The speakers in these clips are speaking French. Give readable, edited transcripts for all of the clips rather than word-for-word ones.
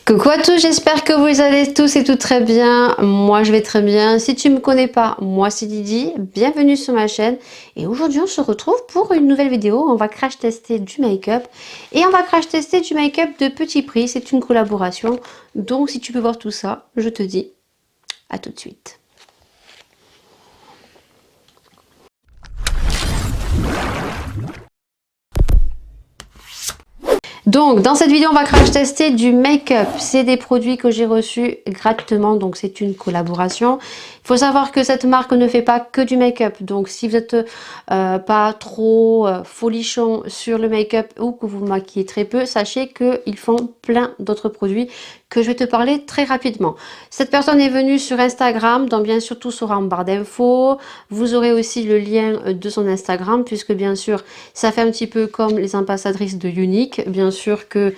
Coucou à tous, j'espère que vous allez tous et toutes très bien. Moi je vais très bien. Si tu me connais pas, moi c'est Didi, bienvenue sur ma chaîne. Et aujourd'hui on se retrouve pour une nouvelle vidéo. On va crash tester du make-up. Et on va crash tester du make-up de petit prix. C'est une collaboration. Donc si tu veux voir tout ça, je te dis à tout de suite. Donc dans cette vidéo on va crash tester du make-up. C'est des produits que j'ai reçus gratuitement, donc c'est une collaboration. Il faut savoir que cette marque ne fait pas que du make-up, donc si vous n'êtes pas trop folichon sur le make-up ou que vous maquillez très peu, sachez qu'ils font plein d'autres produits que je vais te parler très rapidement. Cette personne est venue sur Instagram, donc bien sûr tout sera en barre d'infos. Vous aurez aussi le lien de son Instagram, puisque bien sûr ça fait un petit peu comme les ambassadrices de Unique. Bien sûr que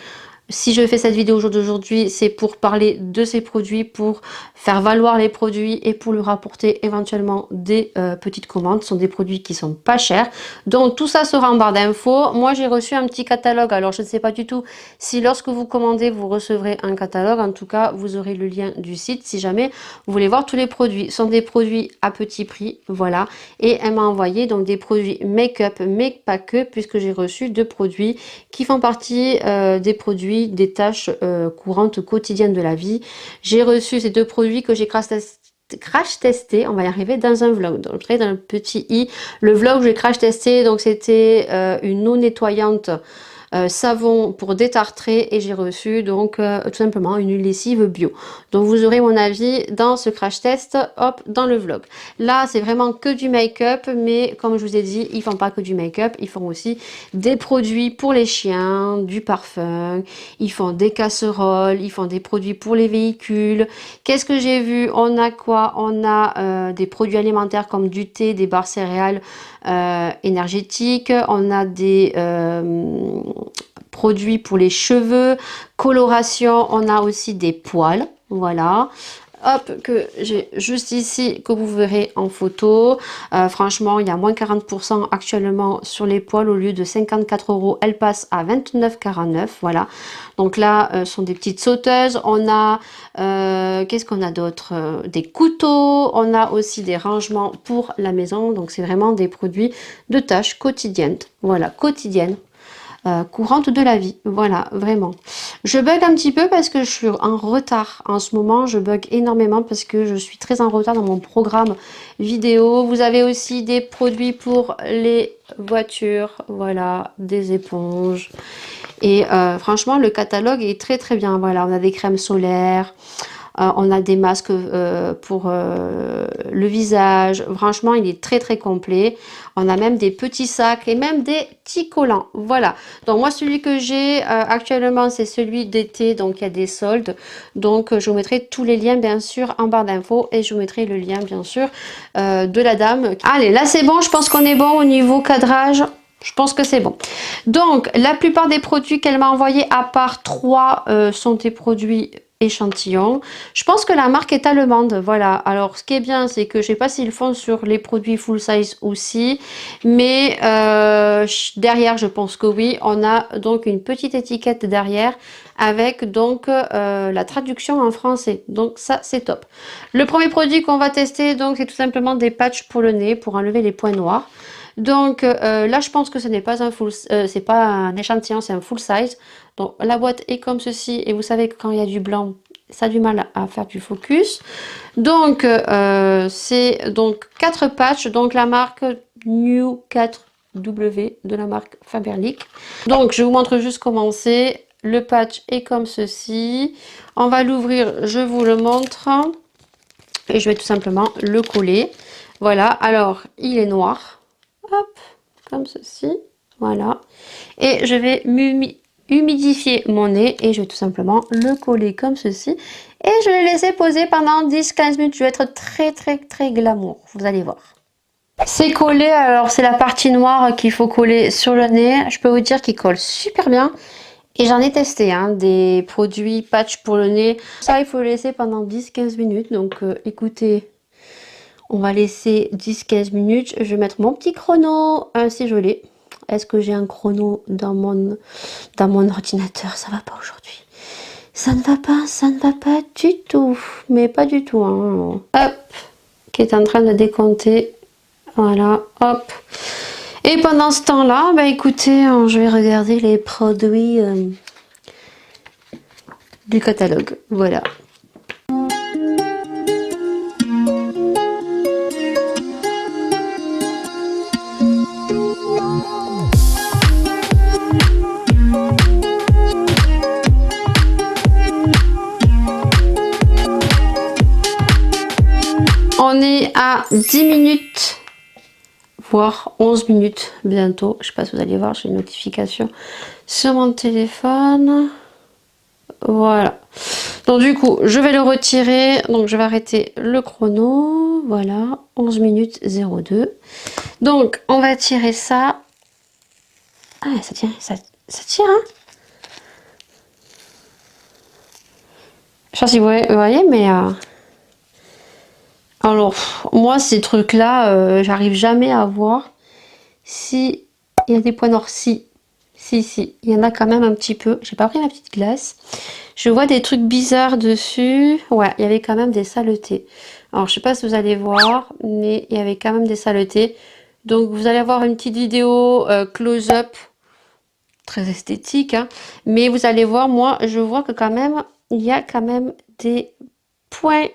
si je fais cette vidéo au jour d'aujourd'hui, c'est pour parler de ces produits, pour faire valoir les produits et pour lui rapporter éventuellement des petites commandes. Ce sont des produits qui sont pas chers. Donc tout ça sera en barre d'infos. Moi j'ai reçu un petit catalogue. Alors je ne sais pas du tout si lorsque vous commandez, vous recevrez un catalogue. En tout cas, vous aurez le lien du site si jamais vous voulez voir tous les produits. Ce sont des produits à petit prix. Voilà. Et elle m'a envoyé donc des produits make-up, mais pas que, puisque j'ai reçu deux produits qui font partie des produits des tâches courantes quotidiennes de la vie. J'ai reçu ces deux produits que j'ai crash testé, on va y arriver, dans un vlog. Donc dans le petit i, le vlog où j'ai crash testé, donc c'était une eau nettoyante savon pour détartrer, et j'ai reçu donc tout simplement une lessive bio. Donc vous aurez mon avis dans ce crash test, hop, dans le vlog. Là c'est vraiment que du make-up, mais comme je vous ai dit, ils font pas que du make-up, ils font aussi des produits pour les chiens, du parfum, ils font des casseroles, ils font des produits pour les véhicules. Qu'est-ce que j'ai vu? On a quoi? On a des produits alimentaires comme du thé, des barres céréales énergétiques, on a des produits pour les cheveux, coloration, on a aussi des poils, voilà. Hop, que j'ai juste ici, que vous verrez en photo. Franchement, il y a moins 40% actuellement sur les poils. Au lieu de 54 €, elle passe à 29,49 €. Voilà. Donc là, ce sont des petites sauteuses. On a, qu'est-ce qu'on a d'autre? Des couteaux. On a aussi des rangements pour la maison. Donc c'est vraiment des produits de tâches quotidiennes. Voilà, quotidiennes. Courante de la vie, voilà, vraiment. Je bug un petit peu parce que je suis en retard en ce moment. Je bug énormément parce que je suis très en retard dans mon programme vidéo. Vous avez aussi des produits pour les voitures, voilà, des éponges. Et franchement, le catalogue est très très bien. Voilà, on a des crèmes solaires. On a des masques pour le visage. Franchement, il est très très complet. On a même des petits sacs et même des petits collants. Voilà. Donc moi, celui que j'ai actuellement, c'est celui d'été. Donc il y a des soldes. Donc je vous mettrai tous les liens bien sûr en barre d'infos. Et je vous mettrai le lien bien sûr de la dame. Allez, là c'est bon. Je pense qu'on est bon au niveau cadrage. Je pense que c'est bon. Donc la plupart des produits qu'elle m'a envoyés, à part 3, sont des produits échantillons. Je pense que la marque est allemande, voilà. Alors ce qui est bien, c'est que je sais pas s'ils font sur les produits full size aussi, mais derrière je pense que oui. On a donc une petite étiquette derrière avec donc la traduction en français, donc ça c'est top. Le premier produit qu'on va tester, donc c'est tout simplement des patchs pour le nez pour enlever les points noirs. Donc là je pense que ce n'est pas un c'est pas un échantillon, c'est un full size. Donc la boîte est comme ceci, et vous savez que quand il y a du blanc, ça a du mal à faire du focus. Donc c'est donc 4 patchs, donc la marque New 4W de la marque Faberlic. Donc je vous montre juste comment c'est. Le patch est comme ceci. On va l'ouvrir, je vous le montre. Et je vais tout simplement le coller. Voilà, alors il est noir. Hop, comme ceci. Voilà. Et je vais humidifier mon nez et je vais tout simplement le coller comme ceci. Et je vais laisser poser pendant 10-15 minutes. Je vais être très très très glamour. Vous allez voir. C'est collé, alors c'est la partie noire qu'il faut coller sur le nez. Je peux vous dire qu'il colle super bien. Et j'en ai testé hein, des produits patch pour le nez. Ça, il faut le laisser pendant 10-15 minutes. Donc écoutez, On va laisser 10-15 minutes. Je vais mettre mon petit chrono. Si je l'ai. Est-ce que j'ai un chrono dans mon ordinateur? Ça va pas aujourd'hui. Ça ne va pas du tout. Mais pas du tout. Hein. Hop. Qui est en train de décompter. Voilà. Hop. Et pendant ce temps-là, bah écoutez, je vais regarder les produits du catalogue. Voilà. On est à 10 minutes, voire 11 minutes bientôt. Je sais pas si vous allez voir, j'ai une notification sur mon téléphone. Voilà. Donc du coup, je vais le retirer. Donc je vais arrêter le chrono. Voilà, 11 minutes 02. Donc on va tirer ça. Ah, ça tient, ça tire, hein. Je sais pas si vous voyez, mais... Alors, moi, ces trucs-là, j'arrive jamais à voir si il y a des points noirs. Si, il y en a quand même un petit peu. J'ai pas pris ma petite glace. Je vois des trucs bizarres dessus. Ouais, il y avait quand même des saletés. Alors, je sais pas si vous allez voir, mais il y avait quand même des saletés. Donc, vous allez avoir une petite vidéo close-up, très esthétique, hein. Mais vous allez voir, moi, je vois que quand même, il y a quand même des points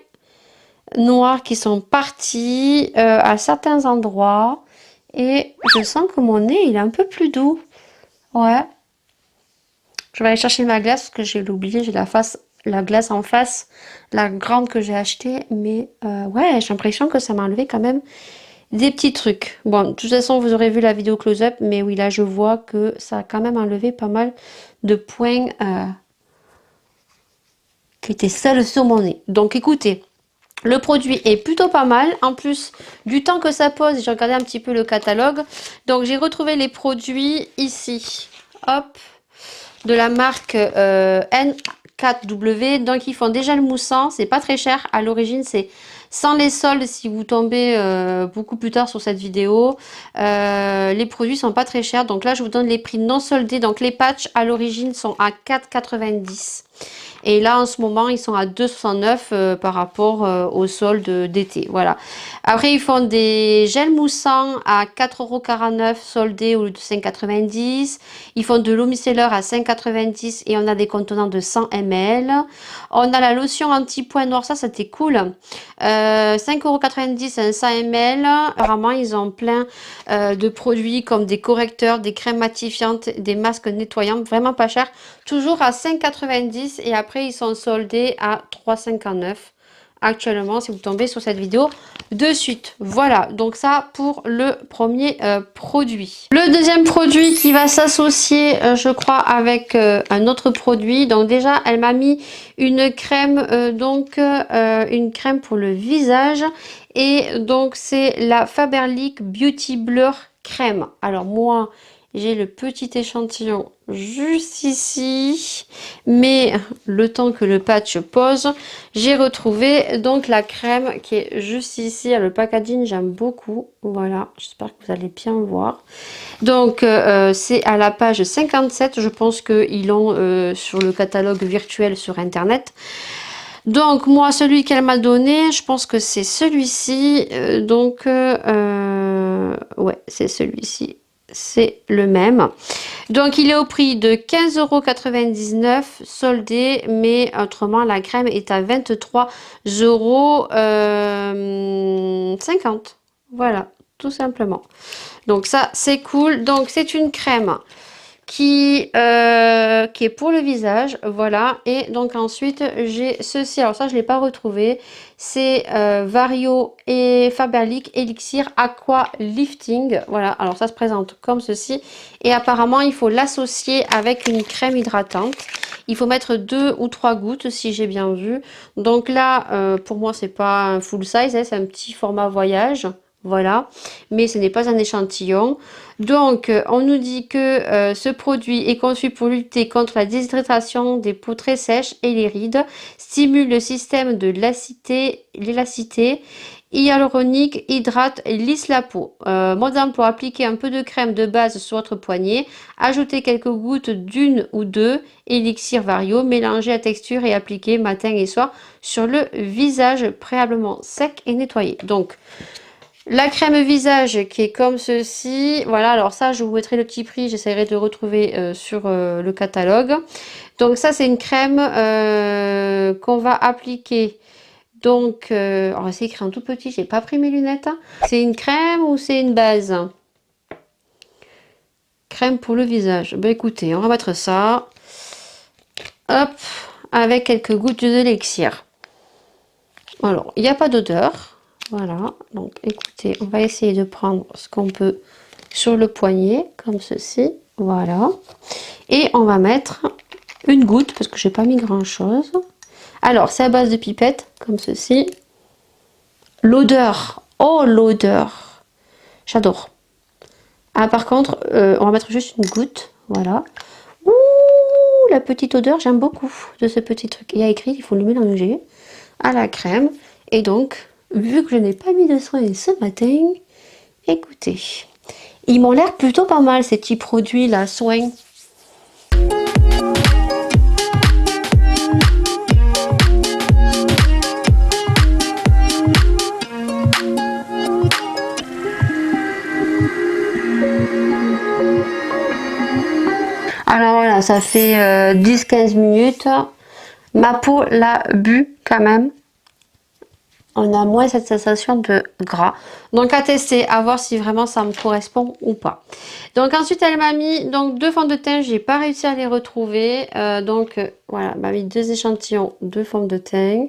noirs qui sont partis à certains endroits et je sens que mon nez il est un peu plus doux. Ouais, je vais aller chercher ma glace parce que j'ai oublié, j'ai la glace en face, la grande que j'ai achetée, mais ouais, j'ai l'impression que ça m'a enlevé quand même des petits trucs. Bon, de toute façon vous aurez vu la vidéo close-up, mais oui, là je vois que ça a quand même enlevé pas mal de points qui étaient seuls sur mon nez. Donc écoutez, le produit est plutôt pas mal. En plus du temps que ça pose, j'ai regardé un petit peu le catalogue. Donc j'ai retrouvé les produits ici. Hop. De la marque N4W. Donc ils font déjà le moussant. C'est pas très cher. À l'origine, c'est sans les soldes si vous tombez beaucoup plus tard sur cette vidéo. Les produits sont pas très chers. Donc là, je vous donne les prix non soldés. Donc les patchs à l'origine sont à 4,90 €. Et là, en ce moment, ils sont à 2,69 par rapport aux soldes d'été. Voilà. Après, ils font des gels moussants à 4,49 € soldés au lieu de 5,90 €. Ils font de l'eau micellaire à 5,90 € et on a des contenants de 100 ml. On a la lotion anti-points noirs, ça c'était cool. 5,90 € un 100 ml. Apparemment, ils ont plein de produits comme des correcteurs, des crèmes matifiantes, des masques nettoyants, vraiment pas cher. Toujours à 5,90 € et après ils sont soldés à 3,59 € actuellement si vous tombez sur cette vidéo de suite. Voilà, donc ça pour le premier produit. Le deuxième produit qui va s'associer je crois avec un autre produit. Donc déjà elle m'a mis une crème une crème pour le visage et donc c'est la Faberlic Beauty Blur crème. Alors moi j'ai le petit échantillon juste ici, mais le temps que le patch pose, j'ai retrouvé donc la crème qui est juste ici. Le packaging, j'aime beaucoup. Voilà, j'espère que vous allez bien voir. Donc, c'est à la page 57. Je pense qu'ils l'ont sur le catalogue virtuel sur Internet. Donc, moi, celui qu'elle m'a donné, je pense que c'est celui-ci. Ouais, c'est celui-ci. C'est le même. Donc il est au prix de 15,99 € soldé, mais autrement la crème est à 23,50 €. Voilà, tout simplement. Donc ça c'est cool. Donc c'est une crème qui est pour le visage, voilà. Et donc ensuite j'ai ceci, alors ça je l'ai pas retrouvé, c'est Vario et Faberlic Elixir Aqua Lifting, voilà. Alors ça se présente comme ceci et apparemment il faut l'associer avec une crème hydratante. Il faut mettre 2 ou 3 gouttes si j'ai bien vu. Donc là pour moi c'est pas un full size, hein, c'est un petit format voyage. voilà, mais ce n'est pas un échantillon. Donc, on nous dit que ce produit est conçu pour lutter contre la déshydratation des peaux très sèches et les rides, stimule le système de l'élacité hyaluronique, hydrate et lisse la peau. Mode d'emploi, appliquer un peu de crème de base sur votre poignet, ajouter quelques gouttes d'une ou deux élixir vario, mélanger la texture et appliquer matin et soir sur le visage préalablement sec et nettoyé. Donc, la crème visage qui est comme ceci. Voilà, alors ça, je vous mettrai le petit prix. J'essaierai de retrouver sur le catalogue. Donc ça, c'est une crème qu'on va appliquer. Donc, alors c'est écrit en tout petit. J'ai pas pris mes lunettes. C'est une crème ou c'est une base? Crème pour le visage. Ben écoutez, on va mettre ça. Hop, avec quelques gouttes de l'élixir. Alors, il n'y a pas d'odeur. Voilà, donc écoutez, on va essayer de prendre ce qu'on peut sur le poignet, comme ceci. Voilà. Et on va mettre une goutte, parce que j'ai pas mis grand chose. Alors, c'est à base de pipette, comme ceci. L'odeur, oh l'odeur, j'adore. Ah, par contre, on va mettre juste une goutte, voilà. Ouh, la petite odeur, j'aime beaucoup de ce petit truc. Il y a écrit qu'il faut le mélanger à la crème. Et donc, vu que je n'ai pas mis de soin ce matin, écoutez, ils m'ont l'air plutôt pas mal ces petits produits là, soins. Alors voilà, ça fait 10-15 minutes. Ma peau l'a bu quand même. On a moins cette sensation de gras. Donc à tester, à voir si vraiment ça me correspond ou pas. Donc ensuite elle m'a mis donc 2 fonds de teint, j'ai pas réussi à les retrouver. Voilà, elle m'a mis 2 échantillons de fonds de teint.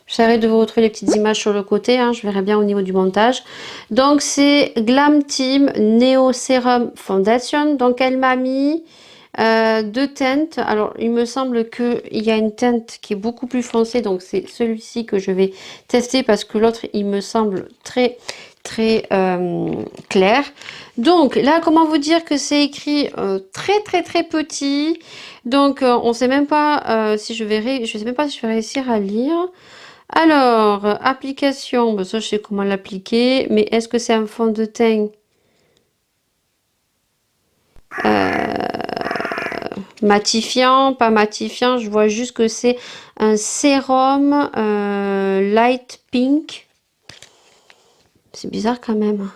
J'essaierai de vous retrouver les petites images sur le côté, hein, je verrai bien au niveau du montage. Donc c'est Glam Team Neo Serum Foundation. Donc elle m'a mis 2 teintes. Alors il me semble qu'il y a une teinte qui est beaucoup plus foncée, donc c'est celui-ci que je vais tester parce que l'autre il me semble très clair. Donc là, comment vous dire que c'est écrit très petit. Donc on sait même pas si je sais même pas si je vais réussir à lire. Alors application, ben ça je sais comment l'appliquer, mais est-ce que c'est un fond de teint matifiant, pas matifiant? Je vois juste que c'est un sérum light pink. C'est bizarre quand même.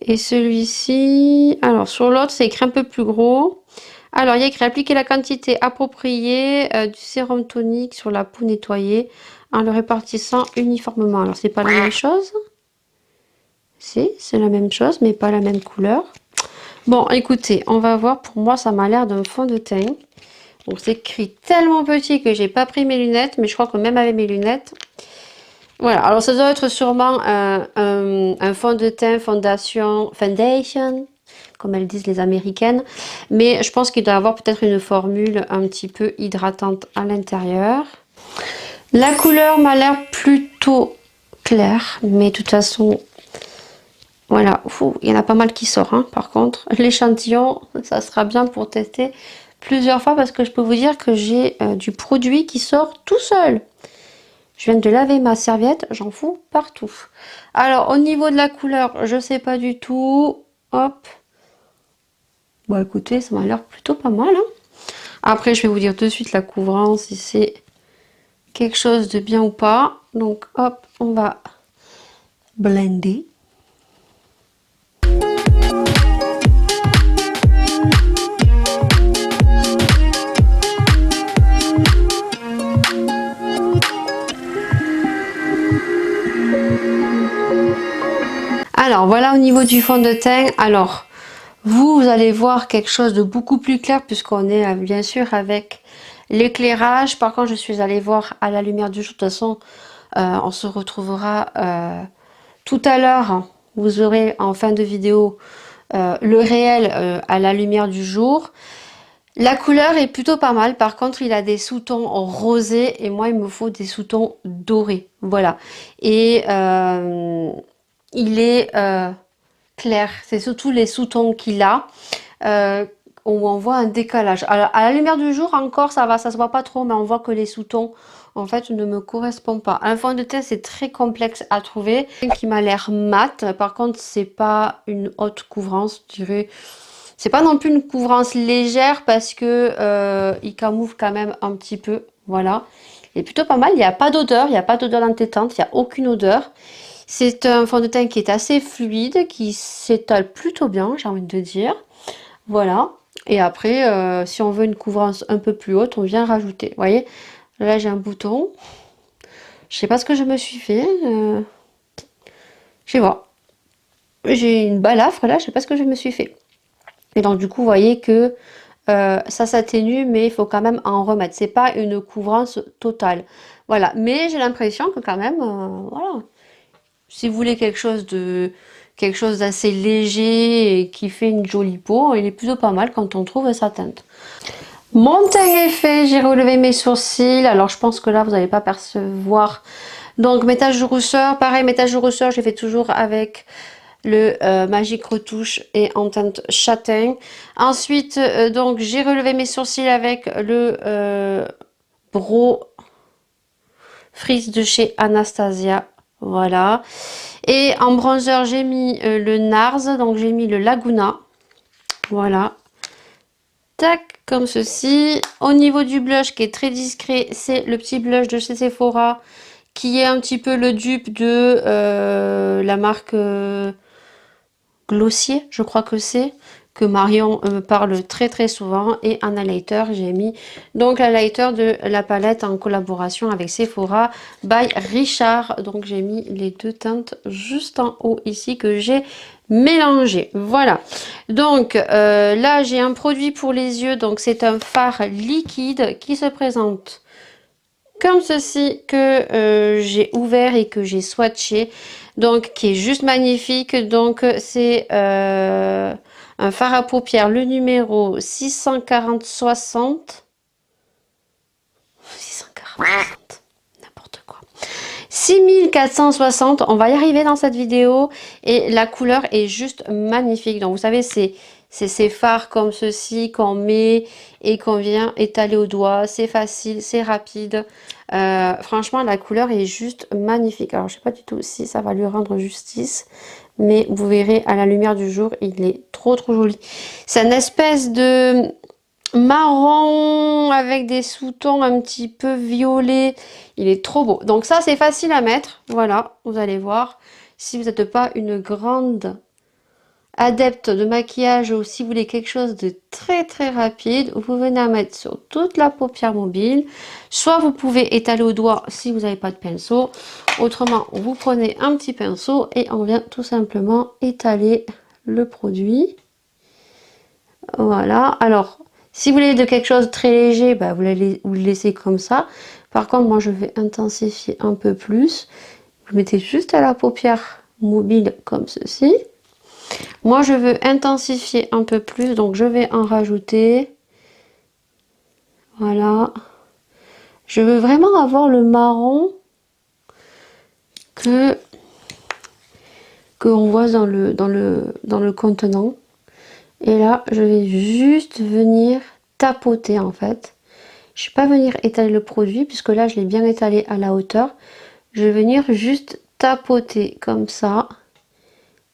Et celui-ci, alors sur l'autre c'est écrit un peu plus gros. Alors il y a écrit appliquer la quantité appropriée du sérum tonique sur la peau nettoyée en le répartissant uniformément. Alors c'est pas la même chose. Si, c'est la même chose mais pas la même couleur. Bon écoutez, on va voir. Pour moi ça m'a l'air d'un fond de teint. Donc c'est écrit tellement petit que j'ai pas pris mes lunettes, mais je crois que même avec mes lunettes. Voilà, alors ça doit être sûrement un fond de teint foundation, comme elles disent les américaines. Mais je pense qu'il doit y avoir peut-être une formule un petit peu hydratante à l'intérieur. La couleur m'a l'air plutôt claire, mais de toute façon, voilà, il y en a pas mal qui sort. Hein, par contre, l'échantillon, ça sera bien pour tester plusieurs fois parce que je peux vous dire que j'ai du produit qui sort tout seul. Je viens de laver ma serviette, j'en fous partout. Alors, au niveau de la couleur, je sais pas du tout. Hop. Bon, écoutez, ça m'a l'air plutôt pas mal. Hein. Après, je vais vous dire de suite la couvrance, si c'est quelque chose de bien ou pas. Donc, hop, on va blender. Alors voilà au niveau du fond de teint. Alors vous allez voir quelque chose de beaucoup plus clair puisqu'on est bien sûr avec l'éclairage. Par contre je suis allée voir à la lumière du jour. De toute façon on se retrouvera tout à l'heure. Vous aurez en fin de vidéo le réel à la lumière du jour. La couleur est plutôt pas mal. Par contre, il a des sous-tons rosés et moi, il me faut des sous-tons dorés. Voilà. Et il est clair. C'est surtout les sous-tons qu'il a. Où on voit un décalage. À la lumière du jour, encore, ça va, ça se voit pas trop, mais on voit que les sous-tons, en fait, ne me correspondent pas. Un fond de teint, c'est très complexe à trouver, qui m'a l'air mat. Par contre, c'est pas une haute couvrance, je dirais. C'est pas non plus une couvrance légère parce que il camoufle quand même un petit peu. Voilà. Il est plutôt pas mal. Il n'y a pas d'odeur, il n'y a pas d'odeur entêtante, il n'y a aucune odeur. C'est un fond de teint qui est assez fluide, qui s'étale plutôt bien, j'ai envie de dire. Voilà. Et après, si on veut une couvrance un peu plus haute, on vient rajouter. Vous voyez, là j'ai un bouton. Je sais pas ce que je me suis fait. Je sais pas. J'ai une balafre là, je sais pas ce que je me suis fait. Et donc du coup, vous voyez que ça s'atténue, mais il faut quand même en remettre. C'est pas une couvrance totale. Voilà. Mais j'ai l'impression que quand même, voilà. Si vous voulez quelque chose d'assez léger et qui fait une jolie peau, il est plutôt pas mal quand on trouve sa teinte. Mon teint est fait, j'ai relevé mes sourcils. Alors je pense que là vous n'allez pas percevoir. Donc mes taches de rousseur, pareil, mes taches de rousseur, je les fais toujours avec le Magic Retouche et en teinte châtain. Ensuite, donc j'ai relevé mes sourcils avec le Brow Freeze de chez Anastasia. Voilà. Et en bronzer, j'ai mis le NARS, donc j'ai mis le Laguna. Voilà. Tac, comme ceci. Au niveau du blush qui est très discret, c'est le petit blush de chez Sephora qui est un petit peu le dupe de la marque Glossier, je crois que c'est, que Marion parle très souvent. Et en highlighter, j'ai mis donc l'highlighter de la palette en collaboration avec Sephora by Richard. Donc j'ai mis les deux teintes juste en haut ici que j'ai mélangé. Voilà. Donc là j'ai un produit pour les yeux. Donc c'est un fard liquide qui se présente comme ceci, que j'ai ouvert et que j'ai swatché, donc qui est juste magnifique. Donc c'est un fard à paupières, le numéro 640-60, 640, n'importe quoi, 6460. On va y arriver dans cette vidéo et la couleur est juste magnifique. Donc vous savez, c'est ces fards comme ceci qu'on met et qu'on vient étaler au doigt. C'est facile, c'est rapide. Franchement, la couleur est juste magnifique. Alors, je sais pas du tout si ça va lui rendre justice, mais vous verrez à la lumière du jour, il est trop joli. C'est une espèce de marron avec des sous-tons un petit peu violets. Il est trop beau. Donc ça, c'est facile à mettre. Voilà, vous allez voir. Si vous n'êtes pas une grande adepte de maquillage ou si vous voulez quelque chose de très rapide, vous venez à mettre sur toute la paupière mobile. Soit vous pouvez étaler au doigt si vous n'avez pas de pinceau. Autrement, vous prenez un petit pinceau et on vient tout simplement étaler le produit. Voilà. Alors, si vous voulez de quelque chose de très léger, bah, vous le laissez comme ça. Par contre, moi, je vais intensifier un peu plus. Vous mettez juste à la paupière mobile comme ceci. Moi, je veux intensifier un peu plus, donc je vais en rajouter. Voilà. Je veux vraiment avoir le marron que on voit dans le contenant. Et là, je vais juste venir tapoter en fait. Je ne vais pas venir étaler le produit puisque là, je l'ai bien étalé à la hauteur. Je vais venir juste tapoter comme ça.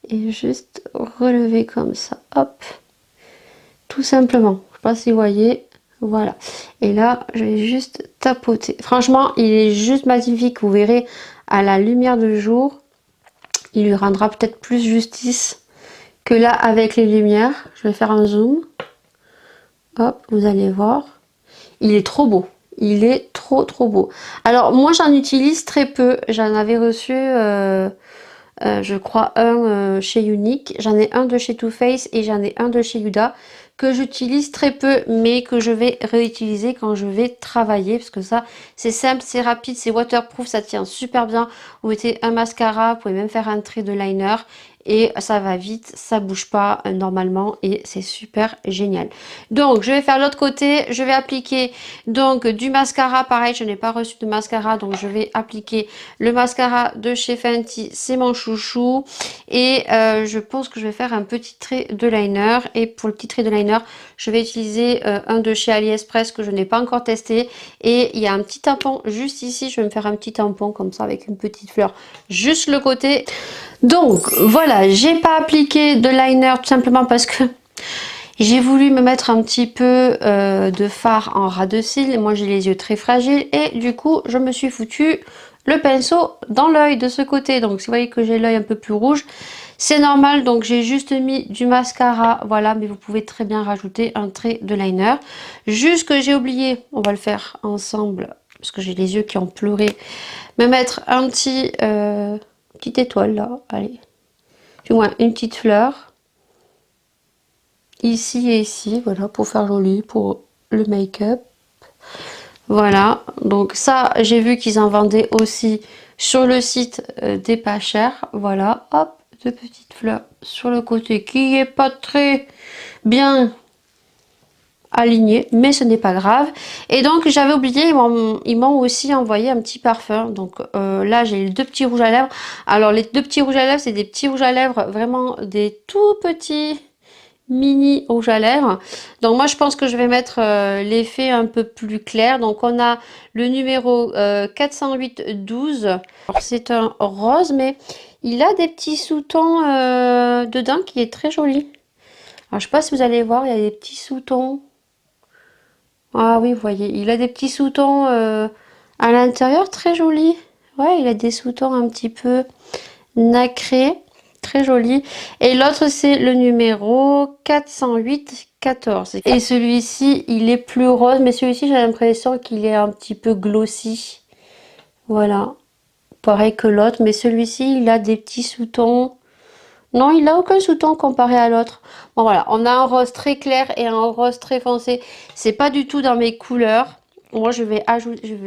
Et juste relever comme ça. Hop. Tout simplement. Je ne sais pas si vous voyez. Voilà. Et là, je vais juste tapoter. Franchement, il est juste magnifique. Vous verrez à la lumière du jour. Il lui rendra peut-être plus justice que là avec les lumières. Je vais faire un zoom. Hop, vous allez voir. Il est trop beau. Il est trop beau. Alors, moi, j'en utilise très peu. J'en avais reçu... je crois un chez Unique, j'en ai un de chez Too Faced et j'en ai un de chez Huda que j'utilise très peu mais que je vais réutiliser quand je vais travailler parce que ça c'est simple, c'est rapide, c'est waterproof, ça tient super bien. Vous mettez un mascara, vous pouvez même faire un trait de liner et ça va vite, ça bouge pas normalement et c'est super génial. Donc je vais faire l'autre côté, je vais appliquer donc du mascara, pareil je n'ai pas reçu de mascara donc je vais appliquer le mascara de chez Fenty, c'est mon chouchou et je pense que je vais faire un petit trait de liner et pour le petit trait de liner je vais utiliser un de chez AliExpress que je n'ai pas encore testé et il y a un petit tampon juste ici, je vais me faire un petit tampon comme ça avec une petite fleur juste le côté. Donc voilà, j'ai pas appliqué de liner tout simplement parce que j'ai voulu me mettre un petit peu de fard en ras de cils. Moi j'ai les yeux très fragiles et du coup je me suis foutu le pinceau dans l'œil de ce côté. Donc si vous voyez que j'ai l'œil un peu plus rouge, c'est normal. Donc j'ai juste mis du mascara, voilà, mais vous pouvez très bien rajouter un trait de liner. Juste que j'ai oublié, on va le faire ensemble parce que j'ai les yeux qui ont pleuré, me mettre un petit petite étoile là, allez, du moins une petite fleur ici et ici, voilà, pour faire joli pour le make-up. Voilà, donc ça j'ai vu qu'ils en vendaient aussi sur le site des pas chers. Voilà, hop, deux petites fleurs sur le côté qui est pas très bien aligné, mais ce n'est pas grave. Et donc j'avais oublié, ils m'ont aussi envoyé un petit parfum. Donc là j'ai les deux petits rouges à lèvres. Alors les deux petits rouges à lèvres, c'est des petits rouges à lèvres, vraiment des tout petits mini rouge à lèvres. Donc moi je pense que je vais mettre l'effet un peu plus clair. Donc on a le numéro 408-12. Alors c'est un rose, mais il a des petits sous-tons dedans qui est très joli. Alors je sais pas si vous allez voir, il y a des petits sous-tons. Ah oui, vous voyez, il a des petits sous-tons à l'intérieur, très joli. Ouais, il a des sous-tons un petit peu nacrés, très joli. Et l'autre, c'est le numéro 408-14. Et celui-ci, il est plus rose, mais celui-ci, j'ai l'impression qu'il est un petit peu glossy. Voilà, pareil que l'autre, mais celui-ci, il a des petits sous-tons. Non, il n'a aucun sous-ton comparé à l'autre. Bon voilà, on a un rose très clair et un rose très foncé. C'est pas du tout dans mes couleurs. Moi, je vais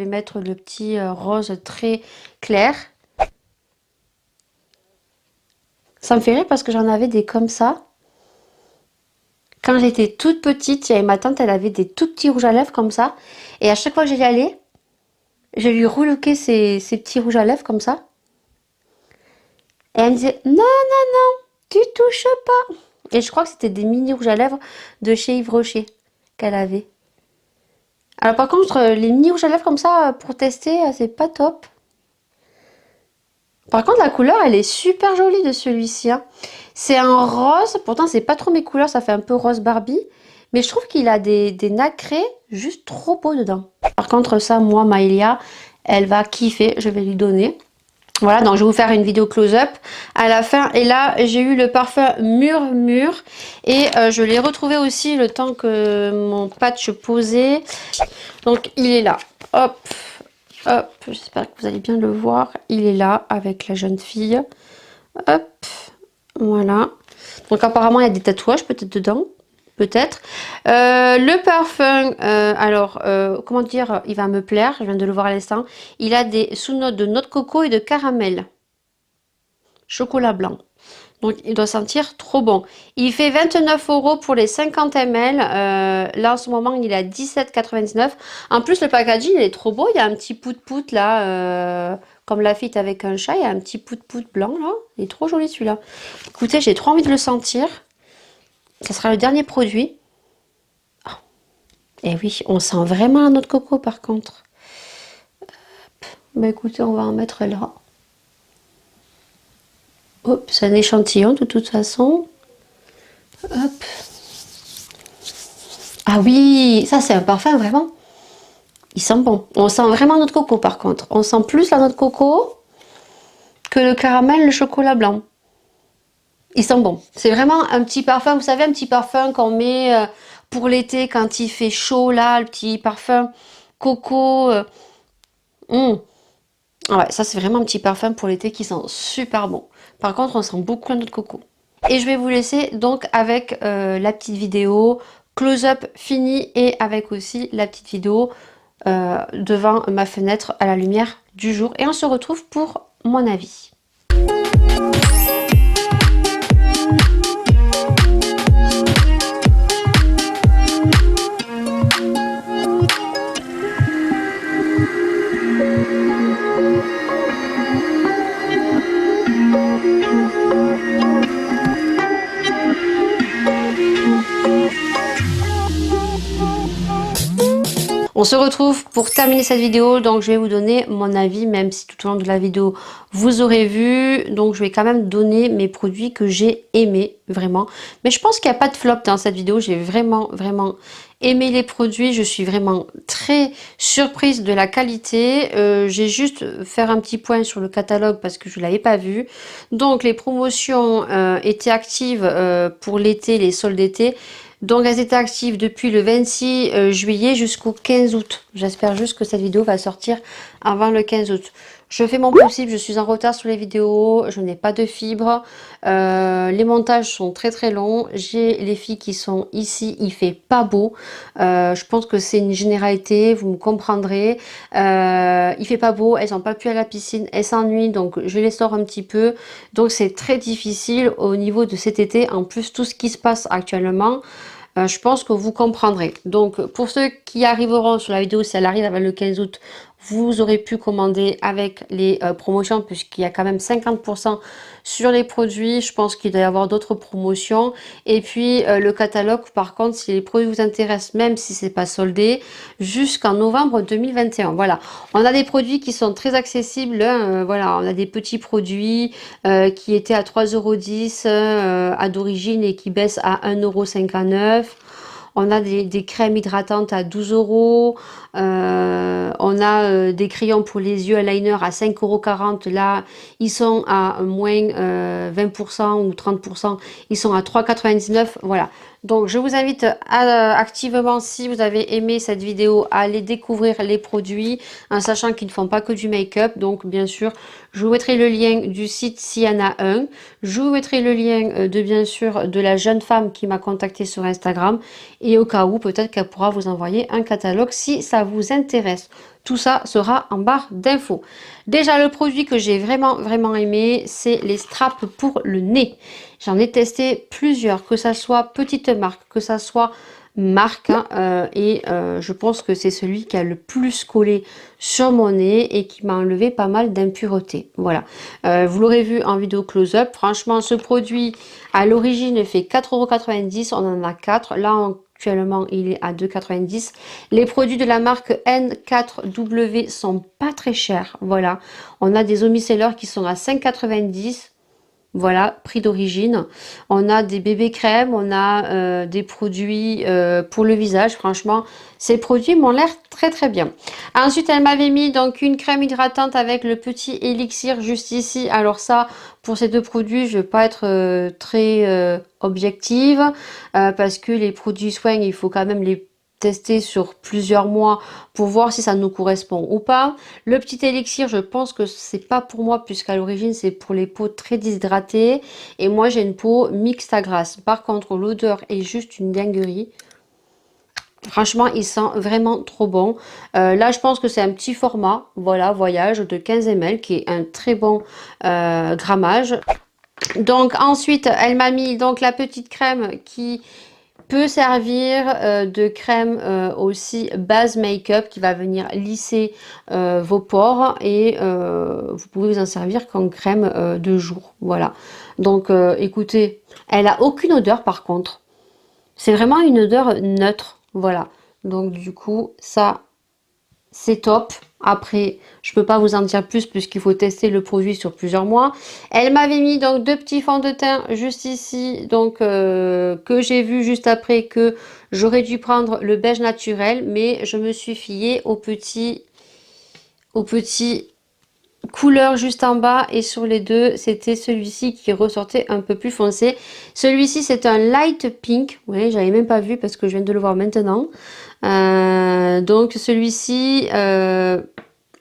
mettre le petit rose très clair. Ça me fait rire parce que j'en avais des comme ça. Quand j'étais toute petite, il y avait ma tante, elle avait des tout petits rouges à lèvres comme ça. Et à chaque fois que j'y allais, je lui relookais ces petits rouges à lèvres comme ça. Et elle me disait, non, non, non, tu touches pas. Et je crois que c'était des mini rouges à lèvres de chez Yves Rocher qu'elle avait. Alors par contre, les mini rouges à lèvres comme ça, pour tester, c'est pas top. Par contre, la couleur, elle est super jolie de celui-ci, hein. C'est un rose, pourtant c'est pas trop mes couleurs, ça fait un peu rose Barbie. Mais je trouve qu'il a des nacrés juste trop beaux dedans. Par contre, ça, moi, Maëlia, elle va kiffer, je vais lui donner. Voilà, donc je vais vous faire une vidéo close-up à la fin. Et là, j'ai eu le parfum Murmure. Et je l'ai retrouvé aussi le temps que mon patch posait. Donc, il est là. Hop, hop, j'espère que vous allez bien le voir. Il est là avec la jeune fille. Hop, voilà. Donc, apparemment, il y a des tatouages peut-être dedans. Peut-être. Le parfum, alors, comment dire, il va me plaire, je viens de le voir à l'instant. Il a des sous-notes de noix de coco et de caramel. Chocolat blanc. Donc, il doit sentir trop bon. Il fait 29 € pour les 50 ml. Là, en ce moment, il est à 17,99 €. En plus, le packaging, il est trop beau. Il y a un petit pout-pout là, comme la fille avec un chat. Il y a un petit pout-pout blanc là. Il est trop joli celui-là. Écoutez, j'ai trop envie de le sentir. Ça sera le dernier produit. Oh. Et oui, on sent vraiment la noix de coco par contre. Bah écoutez, on va en mettre là. Hop, c'est un échantillon de toute façon. Hop. Ah oui, ça c'est un parfum vraiment. Il sent bon. On sent vraiment la noix de coco par contre. On sent plus la noix de coco que le caramel, le chocolat blanc. Il sent bon. C'est vraiment un petit parfum, vous savez, un petit parfum qu'on met pour l'été quand il fait chaud là, le petit parfum coco. Ouais, ça c'est vraiment un petit parfum pour l'été qui sent super bon. Par contre, on sent beaucoup la noix de coco. Et je vais vous laisser donc avec la petite vidéo close-up fini et avec aussi la petite vidéo devant ma fenêtre à la lumière du jour. Et on se retrouve pour mon avis. On se retrouve pour terminer cette vidéo, donc je vais vous donner mon avis, même si tout au long de la vidéo vous aurez vu, donc je vais quand même donner mes produits que j'ai aimés, vraiment. Mais je pense qu'il n'y a pas de flop dans cette vidéo, j'ai vraiment aimé les produits, je suis vraiment très surprise de la qualité. J'ai juste faire un petit point sur le catalogue parce que je ne l'avais pas vu. Donc les promotions étaient actives pour l'été, les soldes d'été. Donc elles étaient actives depuis le 26 juillet jusqu'au 15 août. J'espère juste que cette vidéo va sortir avant le 15 août. Je fais mon possible, je suis en retard sur les vidéos, je n'ai pas de fibres. Les montages sont très longs. J'ai les filles qui sont ici, il fait pas beau. Je pense que c'est une généralité, vous me comprendrez. Il fait pas beau, elles n'ont pas pu aller à la piscine, elles s'ennuient, donc je les sors un petit peu. Donc c'est très difficile au niveau de cet été. En plus, tout ce qui se passe actuellement, je pense que vous comprendrez. Donc pour ceux qui arriveront sur la vidéo, si elle arrive avant le 15 août, vous aurez pu commander avec les promotions puisqu'il y a quand même 50% sur les produits. Je pense qu'il doit y avoir d'autres promotions. Et puis le catalogue, par contre, si les produits vous intéressent, même si c'est pas soldé, jusqu'en novembre 2021. Voilà, on a des produits qui sont très accessibles. Voilà, on a des petits produits qui étaient à 3,10 € à d'origine et qui baissent à 1,59 €. On a des crèmes hydratantes à 12 €. On a des crayons pour les yeux eyeliner à 5,40 €. Là, ils sont à moins 20% ou 30%. Ils sont à 3,99 €. Voilà. Donc, je vous invite activement, si vous avez aimé cette vidéo, à aller découvrir les produits, en sachant qu'ils ne font pas que du make-up. Donc, bien sûr, je vous mettrai le lien du site s'il y en a un. Je vous mettrai le lien bien sûr, de la jeune femme qui m'a contacté sur Instagram. Et au cas où, peut-être qu'elle pourra vous envoyer un catalogue si ça vous intéresse. Tout ça sera en barre d'infos. Déjà, le produit que j'ai vraiment aimé, c'est les straps pour le nez. J'en ai testé plusieurs, que ça soit petite marque, que ça soit marque, hein, je pense que c'est celui qui a le plus collé sur mon nez et qui m'a enlevé pas mal d'impuretés. Voilà, vous l'aurez vu en vidéo close-up. Franchement, ce produit à l'origine fait 4,90 €. On en a 4. Là, actuellement, il est à 2,90 €. Les produits de la marque N4W sont pas très chers. Voilà, on a des homicellers qui sont à 5,90 €. Voilà, prix d'origine. On a des bébés crèmes, on a des produits pour le visage. Franchement, ces produits m'ont l'air très bien. Ensuite, elle m'avait mis donc une crème hydratante avec le petit élixir juste ici. Alors ça, pour ces deux produits, je vais pas être très objective parce que les produits soins, il faut quand même les tester sur plusieurs mois pour voir si ça nous correspond ou pas. Le petit élixir, je pense que c'est pas pour moi puisqu'à l'origine c'est pour les peaux très déshydratées et moi j'ai une peau mixte à grasse. Par contre, l'odeur est juste une dinguerie. Franchement, il sent vraiment trop bon. Là, je pense que c'est un petit format, voilà, voyage de 15 ml qui est un très bon grammage. Donc ensuite, elle m'a mis donc la petite crème qui peut servir de crème aussi base make-up qui va venir lisser vos pores et vous pouvez vous en servir comme crème de jour. Voilà. Donc écoutez, elle a aucune odeur par contre. C'est vraiment une odeur neutre. Voilà. Donc du coup, ça c'est top. Après, je peux pas vous en dire plus puisqu'il faut tester le produit sur plusieurs mois. Elle m'avait mis donc deux petits fonds de teint juste ici, donc que j'ai vu juste après que j'aurais dû prendre le beige naturel, mais je me suis fiée au petit couleur juste en bas et sur les deux c'était celui-ci qui ressortait un peu plus foncé. Celui-ci c'est un light pink, oui j'avais même pas vu parce que je viens de le voir maintenant. Donc celui-ci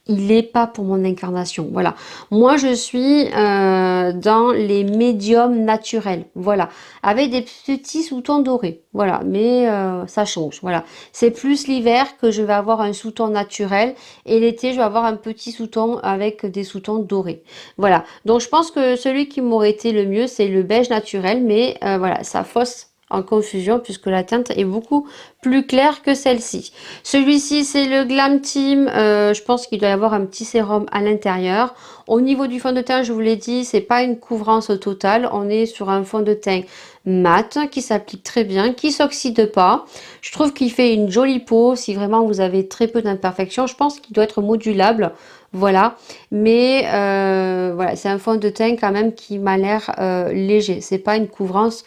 il n'est pas pour mon incarnation. Voilà. Moi, je suis dans les médiums naturels. Voilà. Avec des petits sous-tons dorés. Voilà. Mais ça change. Voilà. C'est plus l'hiver que je vais avoir un sous-ton naturel. Et l'été, je vais avoir un petit sous-ton avec des sous-tons dorés. Voilà. Donc, je pense que celui qui m'aurait été le mieux, c'est le beige naturel. Mais voilà, ça fausse en confusion puisque la teinte est beaucoup plus claire que celle-ci. Celui-ci, c'est le Glam Team. Je pense qu'il doit y avoir un petit sérum à l'intérieur. Au niveau du fond de teint, je vous l'ai dit, c'est pas une couvrance totale. On est sur un fond de teint mat qui s'applique très bien, qui s'oxyde pas. Je trouve qu'il fait une jolie peau. Si vraiment vous avez très peu d'imperfections, je pense qu'il doit être modulable. Voilà, mais voilà, c'est un fond de teint quand même qui m'a l'air léger. C'est pas une couvrance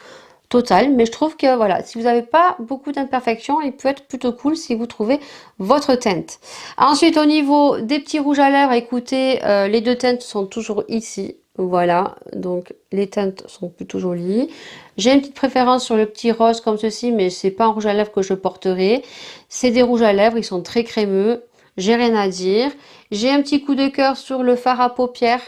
totale, mais je trouve que voilà, si vous n'avez pas beaucoup d'imperfections, il peut être plutôt cool si vous trouvez votre teinte. Ensuite, au niveau des petits rouges à lèvres, écoutez, les deux teintes sont toujours ici. Voilà, donc les teintes sont plutôt jolies. J'ai une petite préférence sur le petit rose comme ceci, mais c'est pas un rouge à lèvres que je porterai. C'est des rouges à lèvres, ils sont très crémeux. J'ai rien à dire. J'ai un petit coup de cœur sur le fard à paupières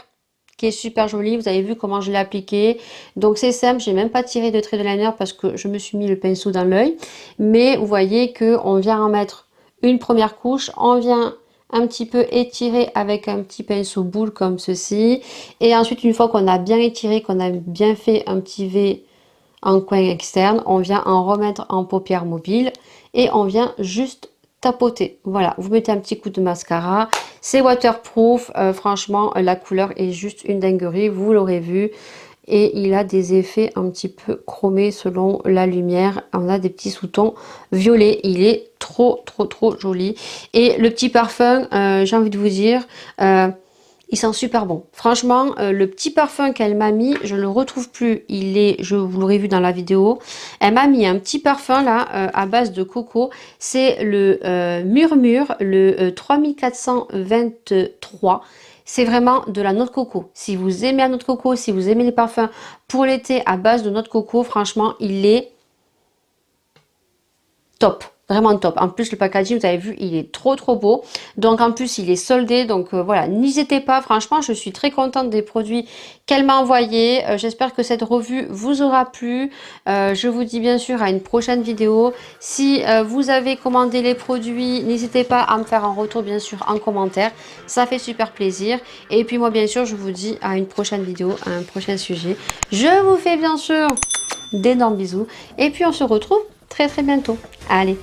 qui est super joli. Vous avez vu comment je l'ai appliqué. Donc c'est simple, j'ai même pas tiré de trait de liner parce que je me suis mis le pinceau dans l'œil. Mais vous voyez que on vient en mettre une première couche. On vient un petit peu étirer avec un petit pinceau boule comme ceci. Et ensuite, une fois qu'on a bien étiré, qu'on a bien fait un petit V en coin externe, on vient en remettre en paupières mobiles et on vient juste tapoter. Voilà, vous mettez un petit coup de mascara. C'est waterproof. Franchement, la couleur est juste une dinguerie. Vous l'aurez vu. Et il a des effets un petit peu chromés selon la lumière. On a des petits sous-tons violets. Il est trop, trop, trop joli. Et le petit parfum, j'ai envie de vous dire... il sent super bon. Franchement, le petit parfum qu'elle m'a mis, je ne le retrouve plus. Il est, je vous l'aurais vu dans la vidéo. Elle m'a mis un petit parfum là, à base de coco. C'est le Murmure, le 3423. C'est vraiment de la noix de coco. Si vous aimez la noix de coco, si vous aimez les parfums pour l'été à base de noix de coco, franchement, il est top. Vraiment top. En plus, le packaging, vous avez vu, il est trop trop beau. Donc en plus, il est soldé. Donc voilà, n'hésitez pas. Franchement, je suis très contente des produits qu'elle m'a envoyés. J'espère que cette revue vous aura plu. Je vous dis bien sûr à une prochaine vidéo. Si vous avez commandé les produits, n'hésitez pas à me faire un retour bien sûr en commentaire. Ça fait super plaisir. Et puis moi, bien sûr, je vous dis à une prochaine vidéo, à un prochain sujet. Je vous fais bien sûr d'énormes bisous. Et puis on se retrouve très très bientôt. Allez.